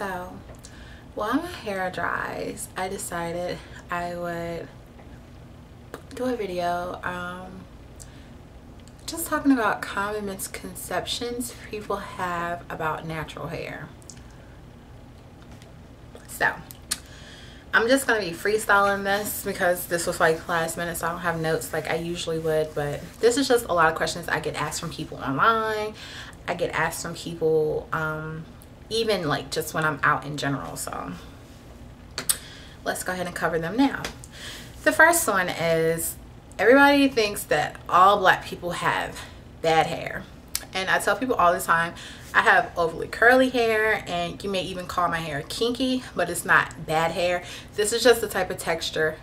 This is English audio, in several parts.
So while my hair dries, I decided I would do a video just talking about common misconceptions people have about natural hair. So I'm just gonna be freestyling this because this was like last minute, so I don't have notes like I usually would, but this is just a lot of questions I get asked from people online. I get asked from people even like just when I'm out in general. So let's go ahead and cover them now. The first one is, everybody thinks that all black people have bad hair. And I tell people all the time, I have overly curly hair, and you may even call my hair kinky, but it's not bad hair. This is just the type of texture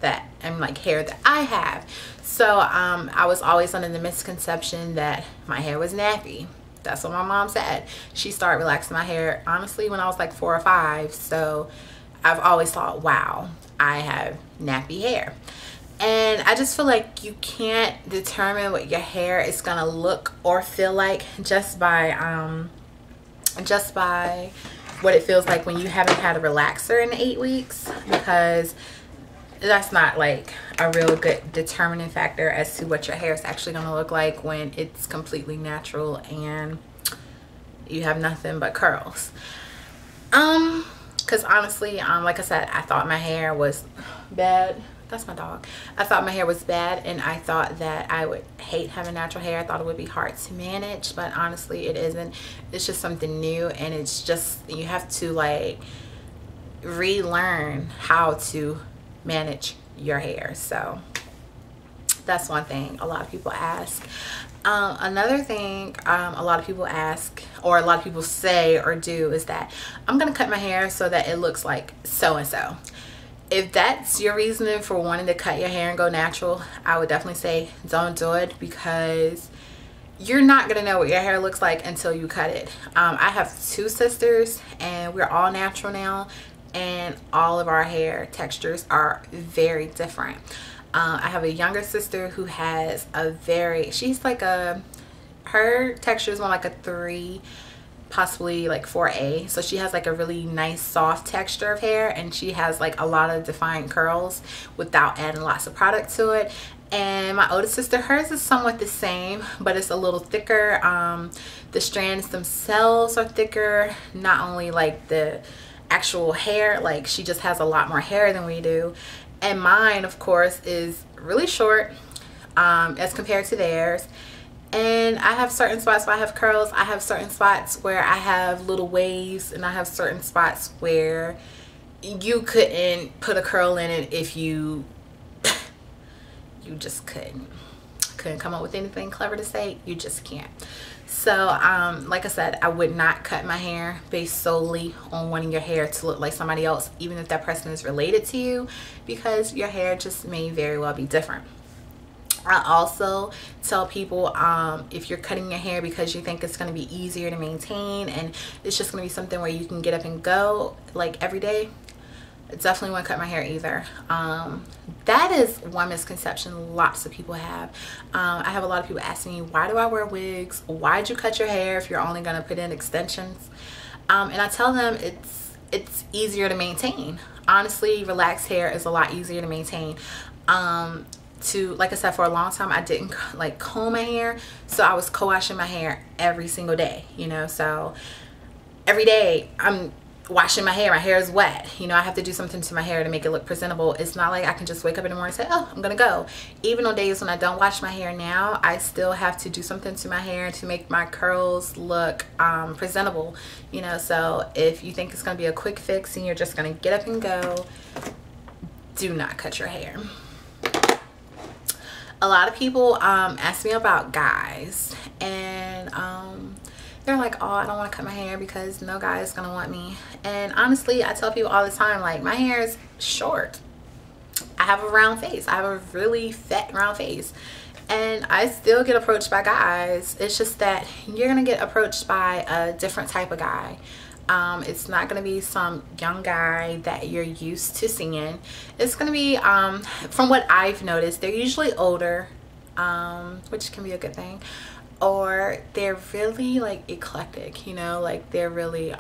that and like hair that I have. So I was always under the misconception that my hair was nappy. That's what my mom said. She started relaxing my hair honestly when I was like 4 or 5. So I've always thought, wow, I have nappy hair. And I just feel like you can't determine what your hair is gonna look or feel like just by what it feels like when you haven't had a relaxer in 8 weeks, because that's not like a real good determining factor as to what your hair is actually gonna look like when it's completely natural and you have nothing but curls. Because honestly, like I said, I thought my hair was bad. That's my dog. I thought my hair was bad, and I thought that I would hate having natural hair. I thought it would be hard to manage, but honestly it isn't. It's just something new, and it's just, you have to like relearn how to manage your hair. So that's one thing a lot of people ask. Another thing a lot of people ask, or a lot of people say or do, is that I'm gonna cut my hair so that it looks like so and so. If that's your reasoning for wanting to cut your hair and go natural, I would definitely say don't do it, because you're not gonna know what your hair looks like until you cut it. I have 2 sisters, and we're all natural now, and all of our hair textures are very different. I have a younger sister who has she's like her texture is more like a 3, possibly like 4A. So she has like a really nice soft texture of hair, and she has like a lot of defined curls without adding lots of product to it. And my older sister, hers is somewhat the same, but it's a little thicker. The strands themselves are thicker, not only like the actual hair, like she just has a lot more hair than we do. And mine, of course, is really short as compared to theirs. And I have certain spots where I have curls. I have certain spots where I have little waves, and I have certain spots where you couldn't put a curl in it if you just couldn't come up with anything clever to say. You just can't. So like I said, I would not cut my hair based solely on wanting your hair to look like somebody else, even if that person is related to you, because your hair just may very well be different. I also tell people, if you're cutting your hair because you think it's going to be easier to maintain and it's just going to be something where you can get up and go like every day, I definitely won't cut my hair either. That is one misconception lots of people have. I have a lot of people asking me, why do I wear wigs? Why'd you cut your hair if you're only going to put in extensions? And I tell them it's easier to maintain. Honestly, relaxed hair is a lot easier to maintain. Like I said, for a long time I didn't like comb my hair, so I was co-washing my hair every single day, you know. So every day I'm washing my hair is wet, you know. I have to do something to my hair to make it look presentable. It's not like I can just wake up in the morning and say, oh, I'm gonna go. Even on days when I don't wash my hair now, I still have to do something to my hair to make my curls look presentable, you know. So if you think it's gonna be a quick fix and you're just gonna get up and go, do not cut your hair. A lot of people ask me about guys, and they're like, oh, I don't want to cut my hair because no guy is gonna want me. And honestly, I tell people all the time, like, my hair is short. I have a round face. I have a really fat round face, and I still get approached by guys. It's just that you're gonna get approached by a different type of guy. It's not gonna be some young guy that you're used to seeing. It's gonna be, from what I've noticed, they're usually older, which can be a good thing, or they're really like eclectic, you know, like they're really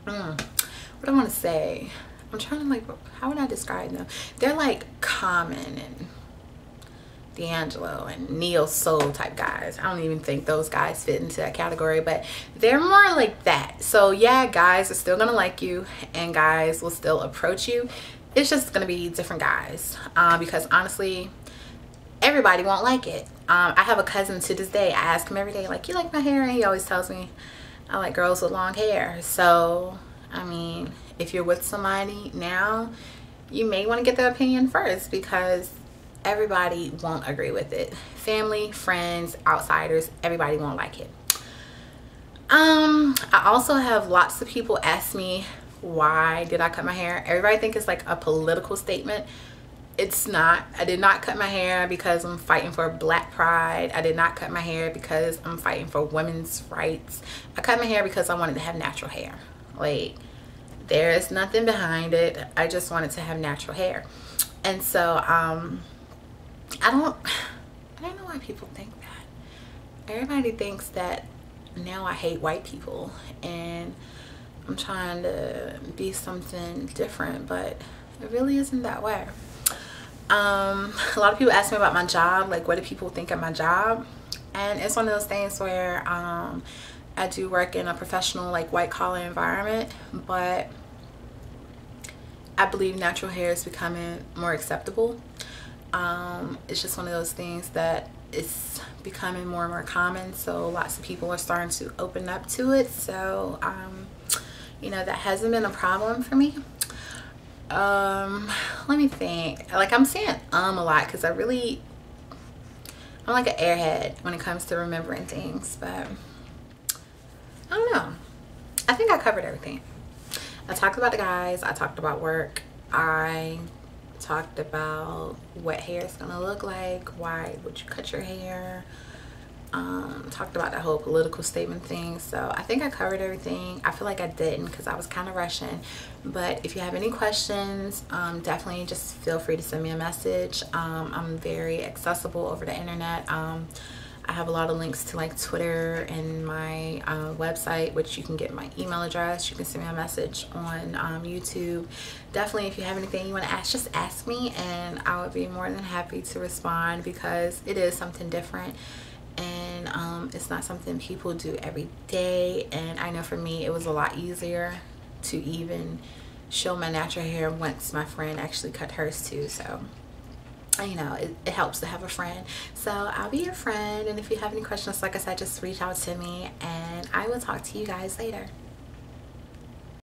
what I want to say, I'm trying to, like, how would I describe them? They're like Common and D'Angelo and neo soul type guys. I don't even think those guys fit into that category, but they're more like that. So yeah, guys are still gonna like you and guys will still approach you. It's just gonna be different guys, because honestly, everybody won't like it. I have a cousin to this day. I ask him every day, like, you like my hair? And he always tells me I like girls with long hair. So I mean, if you're with somebody now, you may want to get their opinion first, because everybody won't agree with it. Family, friends, outsiders, everybody won't like it. I also have lots of people ask me, why did I cut my hair? Everybody think it's like a political statement. It's not. I did not cut my hair because I'm fighting for Black pride. I did not cut my hair because I'm fighting for women's rights. I cut my hair because I wanted to have natural hair. Like, there is nothing behind it. I just wanted to have natural hair. And so I don't know why people think that. Everybody thinks that now I hate white people and I'm trying to be something different, but it really isn't that way. A lot of people ask me about my job, like, what do people think of my job? And it's one of those things where I do work in a professional, like, white collar environment, but I believe natural hair is becoming more acceptable. It's just one of those things that it's becoming more and more common, so lots of people are starting to open up to it. So you know, that hasn't been a problem for me. Let me think. Like, I'm saying a lot because I'm like an airhead when it comes to remembering things, but I don't know. I think I covered everything. I talked about the guys, I talked about work, I talked about what hair is gonna look like, why would you cut your hair, talked about that whole political statement thing. So I think I covered everything. I feel like I didn't because I was kind of rushing, but if you have any questions, definitely just feel free to send me a message. I'm very accessible over the internet. I have a lot of links to, like, Twitter and my website, which you can get my email address. You can send me a message on YouTube. Definitely, if you have anything you want to ask, just ask me and I would be more than happy to respond, because it is something different and it's not something people do every day. And I know for me, it was a lot easier to even show my natural hair once my friend actually cut hers too. So, you know, it helps to have a friend. So I'll be your friend, and if you have any questions, like I said, just reach out to me and I will talk to you guys later.